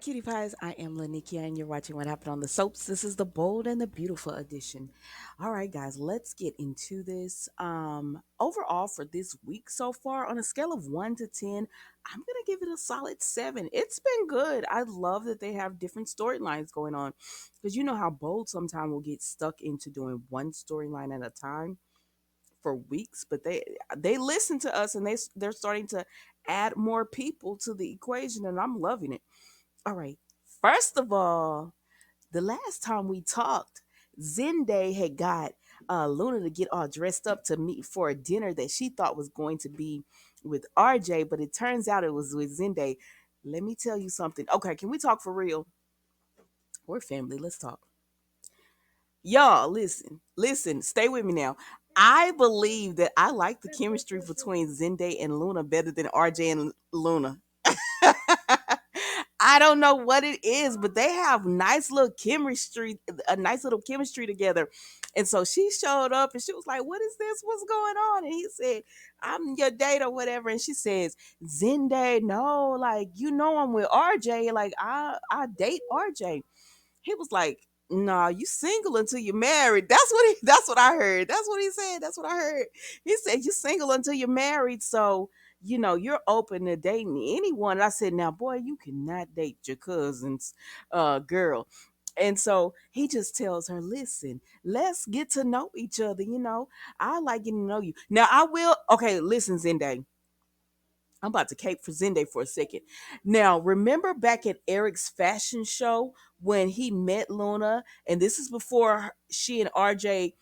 cutie pies. I am Lanikia, and you're watching What Happened on the Soaps. This is the bold and the beautiful edition. All right, guys, let's get into this. Overall, for this week so far, on a scale of 1 to 10, I'm gonna give it a solid 7. It's been good. I love that they have different storylines going on, because you know how bold sometimes will get stuck into doing one storyline at a time for weeks, but they listen to us and they're starting to add more people to the equation, and I'm loving it. All right. First of all, the last time we talked, Zende had got Luna to get all dressed up to meet for a dinner that she thought was going to be with RJ, but it turns out it was with Zende. Let me tell you something. Okay, can we talk for real? We're family. Let's talk. Y'all, listen, stay with me now. I believe that I like the chemistry between Zende and Luna better than RJ and Luna. I don't know what it is, but they have nice little chemistry together. And so she showed up and she was like, "What is this? What's going on?" And he said, "I'm your date or whatever." And she says, "Zende, no, like I'm with RJ. Like I date RJ." He was like, "Nah, you single until you're married." That's what I heard. That's what he said. That's what I heard. He said you single until you're married, so you're open to dating anyone. And I said, "Now, boy, you cannot date your cousin's girl." And so he just tells her, "Listen, let's get to know each other. I like getting to know you. Now, I will." Okay, listen, Zende. I'm about to cape for Zende for a second. Now, remember back at Eric's fashion show when he met Luna, and this is before she and RJ,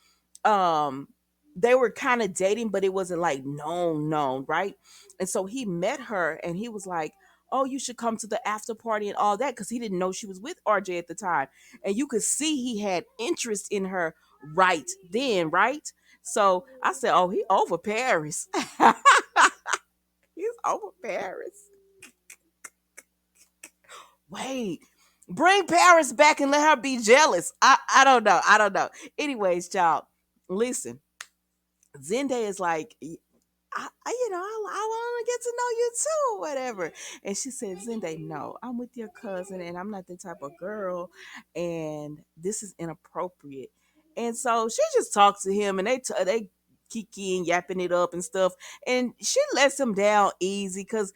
um, they were kind of dating, but it wasn't like known, right? And so he met her, and he was like, "Oh, you should come to the after party and all that," because he didn't know she was with RJ at the time, and you could see he had interest in her right then, right? So I said, "Oh, he over Paris." He's over Paris. Wait, bring Paris back and let her be jealous. I don't know. I don't know. Anyways, child, listen. Zende is like, I want to get to know you too, or whatever. And she said, "Zende, no, I'm with your cousin, and I'm not the type of girl, and this is inappropriate." And so she just talks to him, and they kiki and yapping it up and stuff, and she lets him down easy because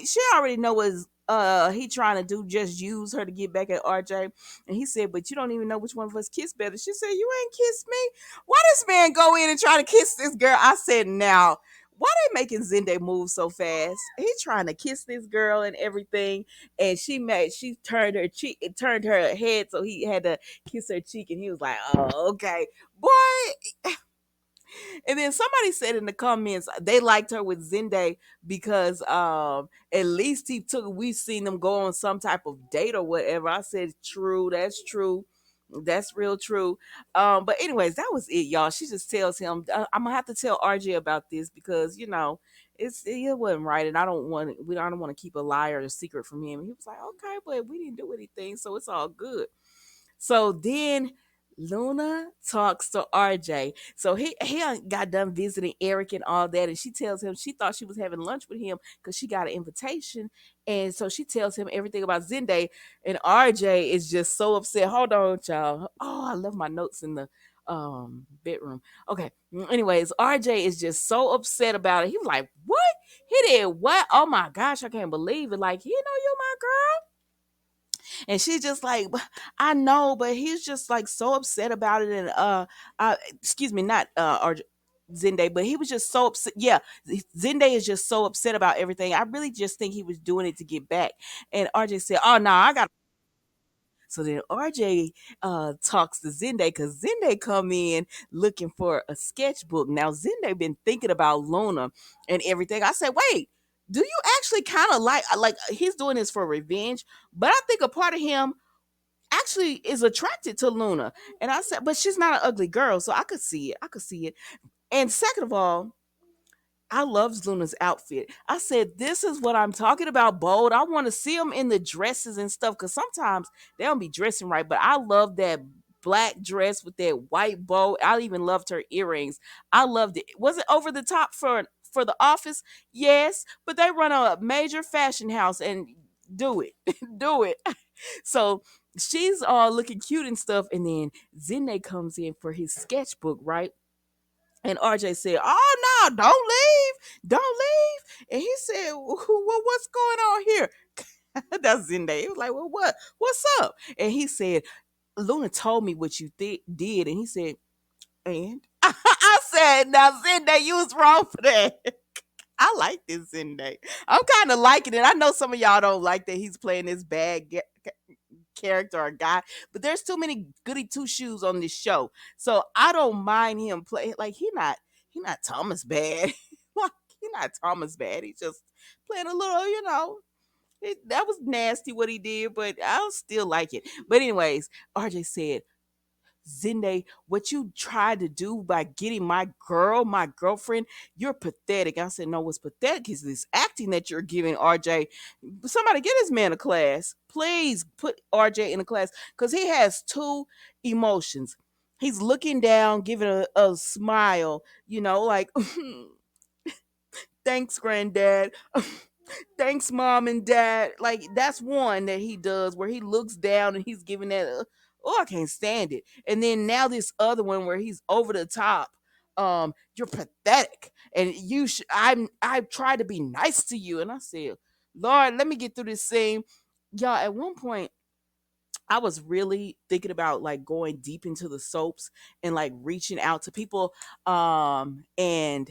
she already know what he trying to do, just use her to get back at RJ. And he said, "But you don't even know which one of us kissed better." She said, "You ain't kissed me. Why this man go in and try to kiss this girl?" I said, "Now, why they making Zende move so fast? He trying to kiss this girl and everything, and she turned her cheek, it turned her head, so he had to kiss her cheek, and he was like, "Oh, okay, boy." And then somebody said in the comments they liked her with Zende because at least we seen them go on some type of date or whatever. I said, "True, that's true." That's real true. But anyways, that was it, y'all. She just tells him, "I'm gonna have to tell RJ about this because it wasn't right, and I don't want to keep a liar or a secret from him." And he was like, "Okay, but we didn't do anything, so it's all good." So then Luna talks to RJ. So he got done visiting Eric and all that, and she tells him she thought she was having lunch with him because she got an invitation, and so she tells him everything about Zende, and RJ is just so upset. Hold on, child. Oh, I left my notes in the bedroom. Okay. Anyways, RJ is just so upset about it. He was like, "What? He did what? Oh my gosh, I can't believe it. Like, you my girl." And she's just like, "I know, but he's just like so upset about it." And excuse me, not or Zende, but he was just so upset. Yeah, Zende is just so upset about everything. I really just think he was doing it to get back. And RJ said, "Oh no, I got." So then RJ talks to Zende because Zende come in looking for a sketchbook. Now Zende been thinking about Luna and everything. I said, "Wait, do you actually kind of like he's doing this for revenge?" But I think a part of him actually is attracted to Luna. And I said, "But she's not an ugly girl, so I could see it. I could see it." And second of all, I love Luna's outfit. I said, "This is what I'm talking about, bold. I want to see them in the dresses and stuff because sometimes they don't be dressing right. But I love that black dress with that white bow. I even loved her earrings. I loved it. Was it over the top for the office? Yes, but they run a major fashion house, and Do it. Do it. So she's all looking cute and stuff. And then Zende comes in for his sketchbook, right? And RJ said, "Oh no, don't leave, don't leave." And he said, "Well, what's going on here?" That's Zende. He was like, "Well, what? What's up?" And he said, "Luna told me what you did." And he said, "And?" I said, "Now, Zende, you was wrong for that." I like this Zende. I'm kind of liking it. I know some of y'all don't like that he's playing this bad character or guy, but there's too many goody two shoes on this show, so I don't mind him playing. Like he not Thomas bad. Like he not Thomas bad. He's just playing a little, that was nasty what he did, but I'll still like it. But anyways, RJ said, "Zende, what you tried to do by getting my girlfriend, you're pathetic." I said, "No, what's pathetic is this acting that you're giving, RJ. Somebody get this man a class. Please put RJ in a class because he has two emotions. He's looking down, giving a smile, like, thanks, granddad. Thanks, mom and dad. Like, that's one that he does where he looks down and he's giving that, oh, I can't stand it. And then now this other one where he's over the top. You're pathetic. And I tried to be nice to you. And I said, Lord, let me get through this scene. Y'all, at one point, I was really thinking about like going deep into the soaps and like reaching out to people and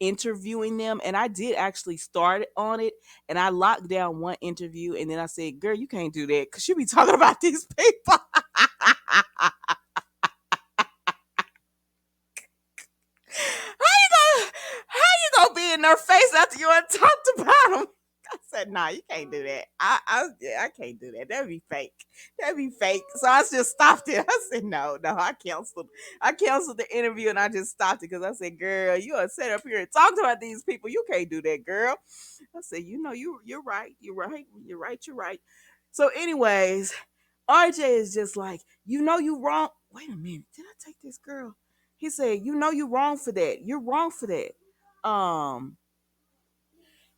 interviewing them, and I did actually start on it, and I locked down one interview, and then I said, "Girl, you can't do that because you be talking about these people." How you gonna be in their face after you done talked about them? I said, "Nah, you can't do that. Yeah, I can't do that. That'd be fake. That'd be fake." So I just stopped it. I said, "No, no." I canceled the interview, and I just stopped it because I said, "Girl, you are set up here and talked about these people. You can't do that, girl." I said, you're right. You're right. You're right. You're right." So, anyways, RJ is just like, you wrong. Wait a minute. Did I take this girl? He said, you wrong for that. You're wrong for that. Um,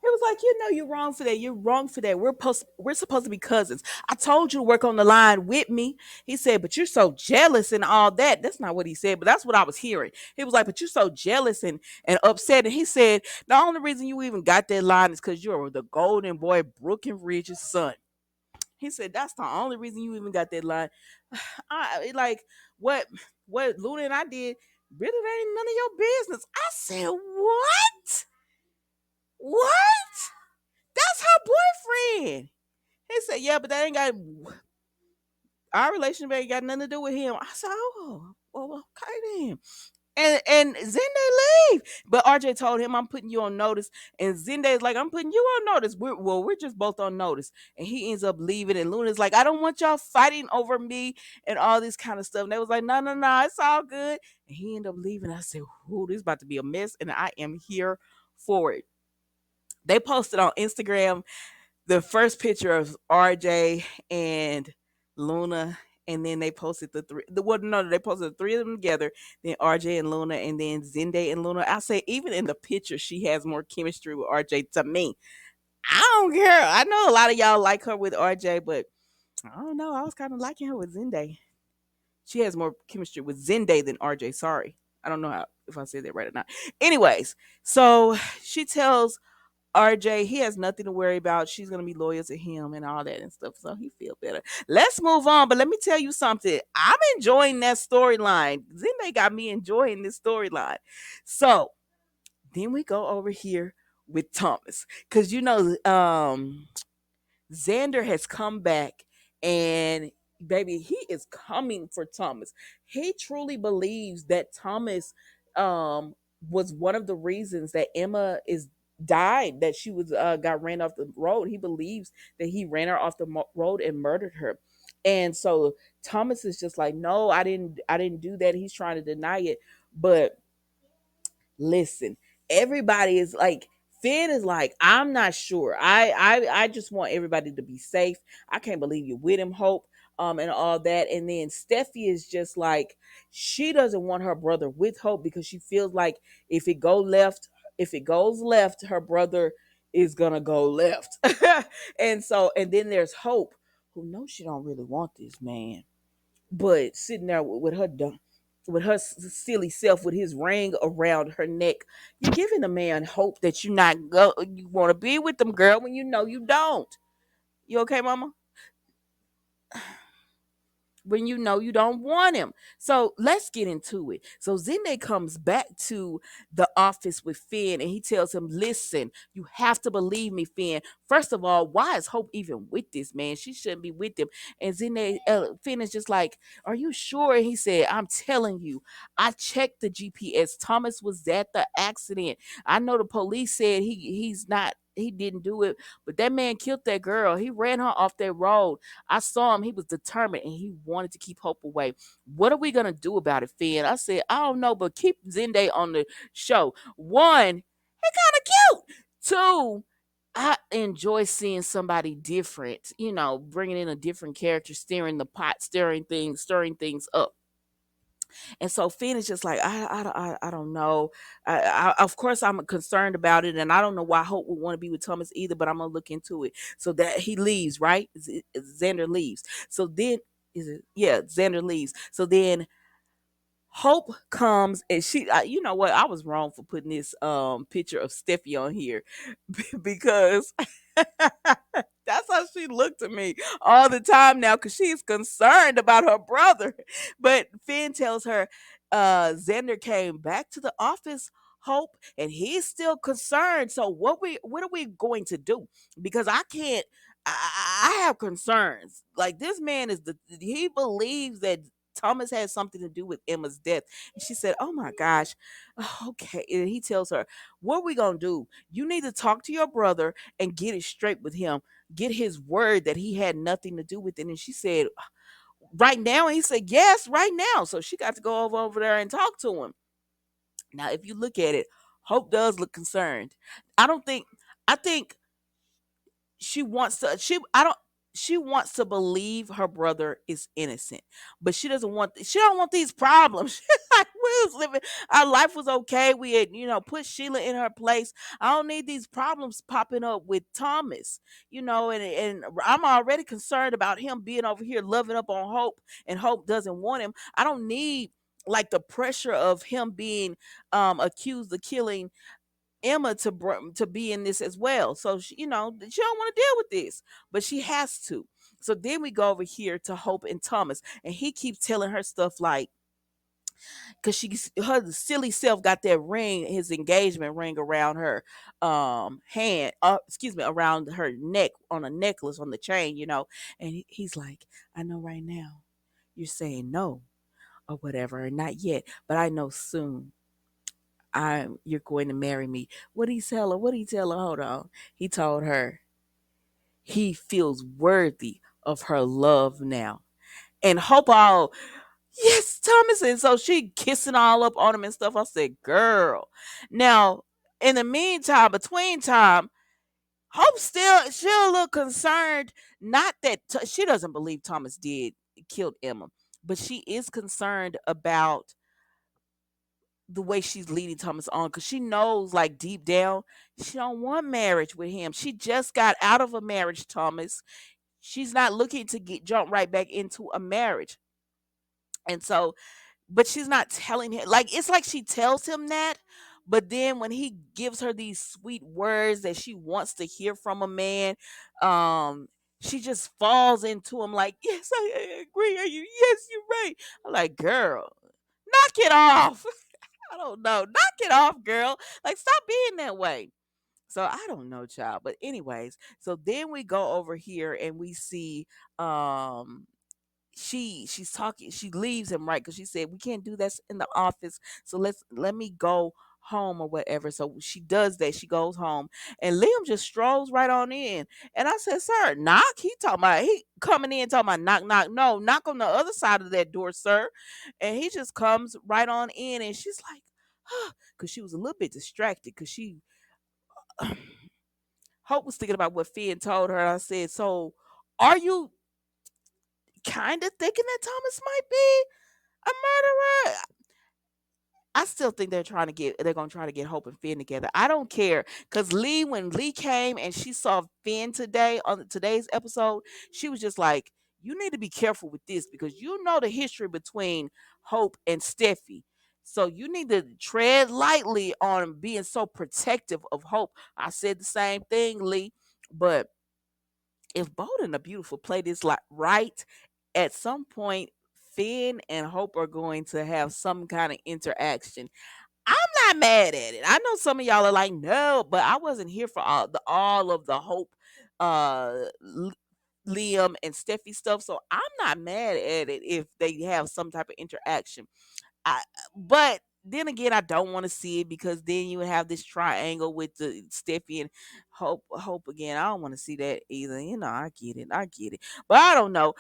he was like, you're wrong for that. You're wrong for that. We're supposed to be cousins. I told you to work on the line with me. He said, but you're so jealous and all that. That's not what he said, but that's what I was hearing. He was like, but you're so jealous and upset. And he said, the only reason you even got that line is because you're the golden boy Brookenridge's son. He said, that's the only reason you even got that line. I like what Luna and I did. Really, that ain't none of your business. I said, what? What? That's her boyfriend. He said, yeah, but that ain't got our relationship ain't got nothing to do with him. I said, oh, well, okay then. And Zende leave. But RJ told him, I'm putting you on notice. And Zende's like, I'm putting you on notice. We're just both on notice. And he ends up leaving. And Luna's like, I don't want y'all fighting over me and all this kind of stuff. And they was like, no, no, no, it's all good. And he ended up leaving. I said, ooh, this is about to be a mess. And I am here for it. They posted on Instagram the first picture of RJ and Luna, and then they posted they posted the three of them together, then RJ and Luna, and then Zende and Luna. I say even in the picture, she has more chemistry with RJ to me. I don't care. I know a lot of y'all like her with RJ, but I don't know. I was kind of liking her with Zende. She has more chemistry with Zende than RJ. Sorry. I don't know if I said that right or not. Anyways, so she tells RJ, he has nothing to worry about. She's gonna be loyal to him and all that and stuff. So he feel better. Let's move on. But let me tell you something. I'm enjoying that storyline. Zende got me enjoying this storyline. So then we go over here with Thomas. Cause Xander has come back and baby, he is coming for Thomas. He truly believes that Thomas was one of the reasons that Emma is died, that she was got ran off the road. He believes that he ran her off the road and murdered her. And so Thomas is just like, no, I didn't do that. He's trying to deny it. But listen, everybody is like, Finn is like, I'm not sure. I just want everybody to be safe. I can't believe you're with him, Hope, and all that. And then Steffi is just like, she doesn't want her brother with Hope because she feels like if it goes left, her brother is gonna go left. And so, and then there's Hope, who knows she don't really want this man, but sitting there with her with her silly self with his ring around her neck. You're giving a man hope that you want to be with them, girl, when you know you don't. You okay, mama? When you know you don't want him. So let's get into it. So Zende comes back to the office with Finn and he tells him, listen, you have to believe me, Finn. First of all, why is Hope even with this man? She shouldn't be with him. And Finn is just like, are you sure? And he said, I'm telling you, I checked the GPS. Thomas was at the accident. I know the police said he didn't do it, but that man killed that girl. He ran her off that road. I saw him. He was determined and he wanted to keep Hope away. What are we going to do about it, Finn? I said, I don't know, but keep Zende on the show. One, he kind of cute. Two, I enjoy seeing somebody different, bringing in a different character, stirring the pot, stirring things up. And so Finn is just like, I don't know. Of course, I'm concerned about it, and I don't know why Hope would want to be with Thomas either. But I'm gonna look into it. So that he leaves, right? Xander leaves. So then, Xander leaves. So then Hope comes and you know what? I was wrong for putting this picture of Steffi on here because that's how she looked to me all the time now because she's concerned about her brother. But Finn tells her Xander came back to the office, Hope, and he's still concerned. So what are we going to do? Because I can't. I have concerns. Like this man he believes that Thomas had something to do with Emma's death. And she said, oh my gosh. Okay. And he tells her, what are we going to do? You need to talk to your brother and get it straight with him. Get his word that he had nothing to do with it. And she said, right now? And he said, yes, right now. So she got to go over there and talk to him. Now, if you look at it, Hope does look concerned. I think she wants to believe her brother is innocent, but she don't want these problems. Like, we was living, our life was okay, we had put Sheila in her place. I don't need these problems popping up with Thomas. And I'm already concerned about him being over here loving up on Hope, and Hope doesn't want him. I don't need like the pressure of him being accused of killing Emma to be in this as well. So she don't want to deal with this, but she has to. So then we go over here to Hope and Thomas, and he keeps telling her stuff like, because her silly self got that ring, his engagement ring around her hand, excuse me, around her neck on a necklace on the chain, and he's like, I know right now you're saying no or whatever, and not yet, but I know soon you're going to marry me. What did he tell her? What did he tell her? Hold on. He told her he feels worthy of her love now. And Hope all, yes, Thomas. And so she kissing all up on him and stuff. I said, girl. Now, in the meantime, between time, Hope she'll look concerned. Not that she doesn't believe Thomas did killed Emma, but she is concerned about the way she's leading Thomas on, because she knows, like, deep down, she don't want marriage with him. She just got out of a marriage, Thomas. She's not looking to jump right back into a marriage. And so, but she's not telling him, like, it's like she tells him that, but then when he gives her these sweet words that she wants to hear from a man, um she just falls into him like, yes, I agree. Yes, you're right. I'm like, girl, knock it off. I don't know. Knock it off, girl. Like, stop being that way. So I don't know, child. But anyways, so then we go over here and we see um she's talking, she leaves him, right? Because she said we can't do this in the office. So let me go home or whatever. So she does that. She goes home and Liam just strolls right on in. And I said, sir, knock. He coming in talking about knock, knock. No, knock on the other side of that door, sir. And he just comes right on in and she's like, because she was a little bit distracted because she Hope was thinking about what Finn told her. I said, so are you kind of thinking that Thomas might be a murderer? I still think they're gonna try to get Hope and Finn together. I don't care. Cause Lee, when Lee came and she saw Finn today on today's episode, she was just like, you need to be careful with this because you know the history between Hope and Steffi. So you need to tread lightly on being so protective of Hope. I said the same thing, Lee. But if Bold and the Beautiful play this like right, at some point Finn and Hope are going to have some kind of interaction. I'm not mad at it. I know some of y'all are like, no, but I wasn't here for all of the Hope, L- Liam and Steffi stuff, so I'm not mad at it if they have some type of interaction. I, but then again, I don't want to see it because then you would have this triangle with the Steffi and Hope again. I don't want to see that either. You know, I get it, I get it, but I don't know.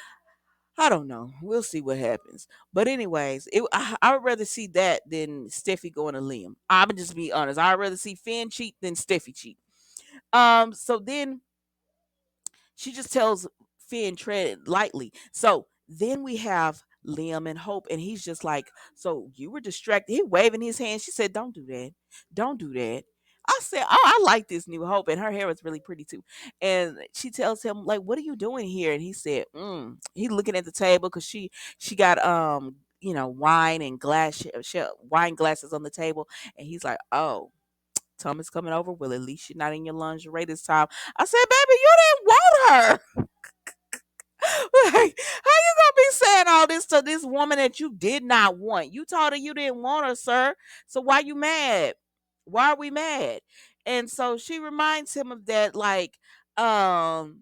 I don't know. We'll see what happens. But anyways, I would rather see that than Steffi going to Liam. I'm just be honest. I'd rather see Finn cheat than Steffi cheat. So then she just tells Finn tread lightly. So then we have Liam and Hope, and he's just like, so you were distracted. He waving his hand. She said, don't do that. Don't do that. I said, oh, I like this new Hope, and her hair is really pretty too. And she tells him, like, what are you doing here? And he said, he looking at the table because she got wine and wine glasses on the table, and he's like, oh, Thomas coming over. Well, at least you're not in your lingerie this time. I said, baby, you didn't want her. Like, how you gonna be saying all this to this woman that you did not want? You told her you didn't want her, sir. So why you mad? Why are we mad? And so she reminds him of that, like, um,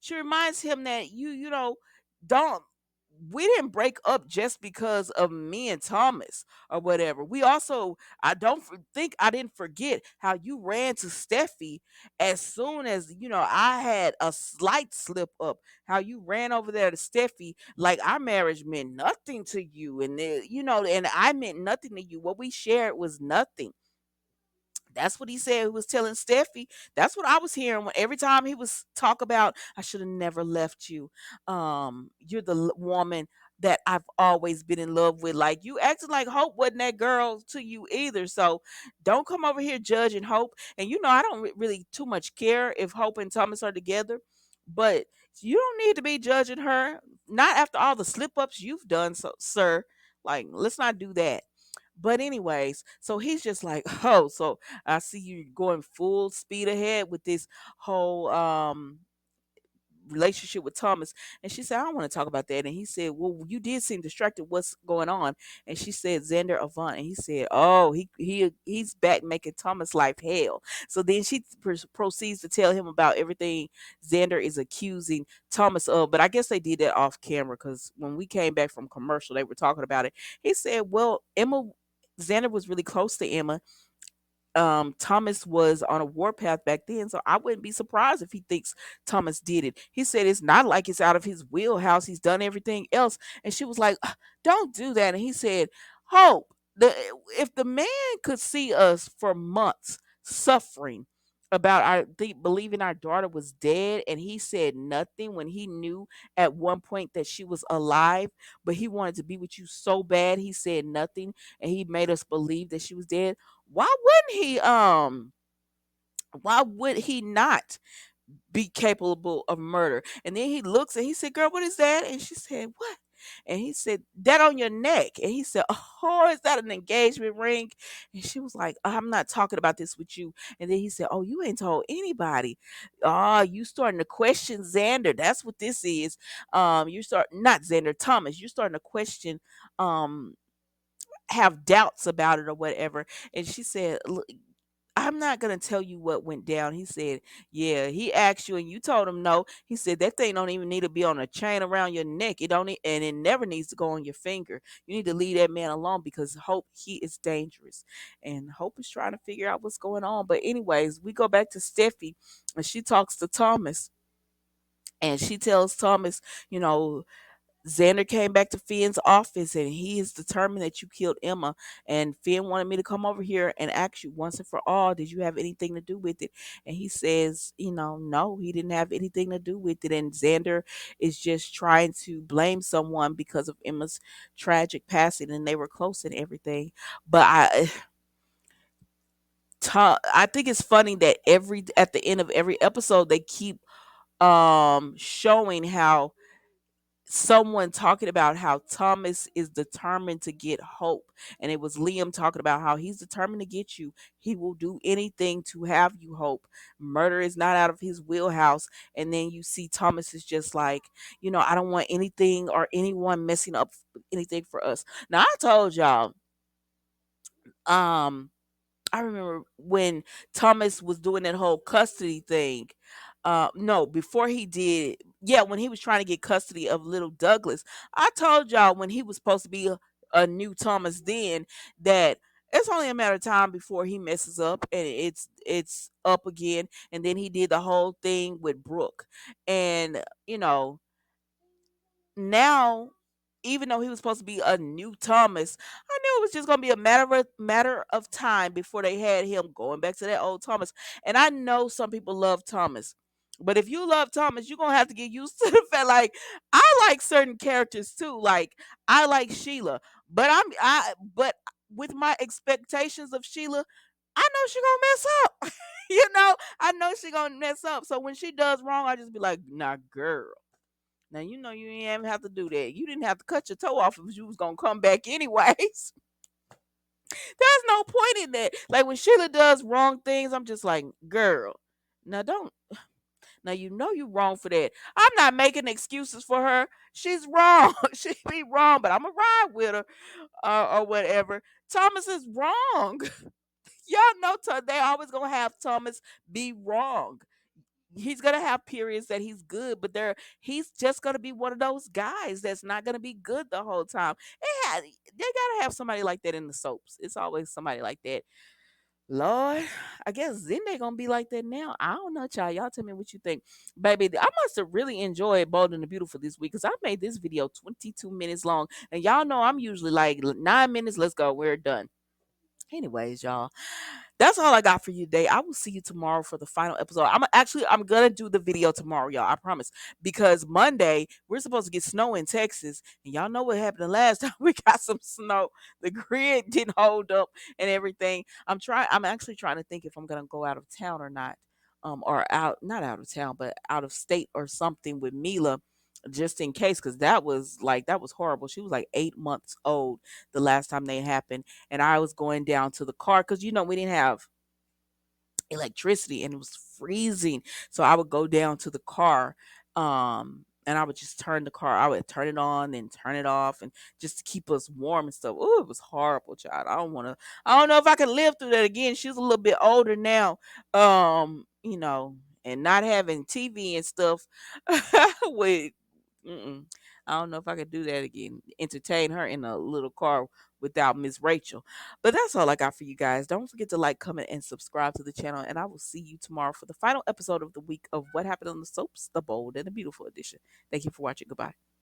she reminds him that don't we didn't break up just because of me and Thomas or whatever. We also, I don't think I didn't forget how you ran to Steffi as soon as I had a slight slip up. How you ran over there to Steffi like our marriage meant nothing to you, and and I meant nothing to you. What we shared was nothing. That's what he said. He was telling Steffi. That's what I was hearing every time he was talk about. I should have never left you. You're the woman that I've always been in love with. Like you acting like Hope wasn't that girl to you either. So don't come over here judging Hope. And I don't really too much care if Hope and Thomas are together, but you don't need to be judging her. Not after all the slip ups you've done, so sir. Like let's not do that. But anyways, so he's just like, oh, so I see you going full speed ahead with this whole relationship with Thomas. And she said, I don't want to talk about that. And he said, well, you did seem distracted. What's going on? And she said, Xander Avant. And he said, oh, he's back making Thomas life hell. So then she proceeds to tell him about everything Xander is accusing Thomas of. But I guess they did that off camera because when we came back from commercial, they were talking about it. He said, well, Xander was really close to Emma. Thomas was on a warpath back then, so I wouldn't be surprised if he thinks Thomas did it. He said it's not like it's out of his wheelhouse. He's done everything else. And she was like, don't do that. And he said, Hope, if the man could see us for months suffering about believing our daughter was dead, and he said nothing when he knew at one point that she was alive, but he wanted to be with you so bad, he said nothing, and he made us believe that she was dead. Why would he not be capable of murder? And then he looks and he said, girl, what is that? And she said, what? And he said, that on your neck. And he said, oh, is that an engagement ring? And she was like, I'm not talking about this with you. And then he said, oh, you ain't told anybody. Oh, you starting to question Xander. That's what this is. You start, not Xander, Thomas. You're starting to question, have doubts about it or whatever. And she said, look, I'm not gonna tell you what went down. He said, yeah, he asked you and you told him no. He said that thing don't even need to be on a chain around your neck. It don't and it never needs to go on your finger. You need to leave that man alone because Hope, he is dangerous. And Hope is trying to figure out what's going on. But anyways, we go back to Steffi and she talks to Thomas and she tells Thomas, you know, Xander came back to Finn's office and he is determined that you killed Emma. And Finn wanted me to come over here and ask you once and for all, did you have anything to do with it? And he says, no, he didn't have anything to do with it. And Xander is just trying to blame someone because of Emma's tragic passing, and they were close and everything. But I think it's funny that every at the end of every episode they keep showing how someone talking about how Thomas is determined to get Hope. And it was Liam talking about how he's determined to get you. He will do anything to have you, Hope. Murder is not out of his wheelhouse. And then you see Thomas is just like, I don't want anything or anyone messing up anything for us. Now I told y'all, um, I remember when Thomas was doing that whole custody thing. No, before he did, yeah, when he was trying to get custody of little Douglas, I told y'all when he was supposed to be a new Thomas then that it's only a matter of time before he messes up and it's up again. And then he did the whole thing with Brooke, and now, even though he was supposed to be a new Thomas, I knew it was just gonna be a matter of time before they had him going back to that old Thomas. And I know some people love Thomas, but if you love Thomas, you're gonna have to get used to the fact. Like, I like certain characters too. Like, I like Sheila, but with my expectations of Sheila, I know she gonna mess up. I know she gonna mess up. So when she does wrong, I just be like, nah, girl. Now you didn't even have to do that. You didn't have to cut your toe off if you was gonna come back anyways. There's no point in that. Like when Sheila does wrong things, I'm just like, girl, now don't. Now you know you wrong for that. I'm not making excuses for her. She's wrong. She be wrong, but I'm going to ride with her or whatever. Thomas is wrong. Y'all know they always gonna have Thomas be wrong. He's gonna have periods that he's good, but he's just gonna be one of those guys that's not gonna be good the whole time. They gotta have somebody like that in the soaps. It's always somebody like that. Lord, I guess Zende gonna be like that now. I don't know, child. Y'all tell me what you think, baby. I must have really enjoyed Bold and the Beautiful this week because I made this video 22 minutes long, and y'all know I'm usually like 9 minutes. Let's go, we're done. Anyways, y'all, that's all I got for you today. I will see you tomorrow for the final episode. I'm gonna do the video tomorrow, y'all. I promise. Because Monday we're supposed to get snow in Texas, and y'all know what happened the last time we got some snow. The grid didn't hold up and everything. I'm actually trying to think if I'm gonna go out of town or not. Or not out of town, but out of state or something with Mila, just in case, because that was horrible. She was like 8 months old the last time they happened, and I was going down to the car because we didn't have electricity and it was freezing. So I would go down to the car, and I would just turn the car. I would turn it on and turn it off, and just to keep us warm and stuff. Oh, it was horrible, child. I don't know if I could live through that again. She's a little bit older now. And not having TV and stuff with Mm-mm. I don't know if I could do that again. Entertain her in a little car without Miss Rachel. But that's all I got for you guys. Don't forget to like, comment, and subscribe to the channel. And I will see you tomorrow for the final episode of the week of What Happened on the Soaps, the Bold and the Beautiful edition. Thank you for watching. Goodbye.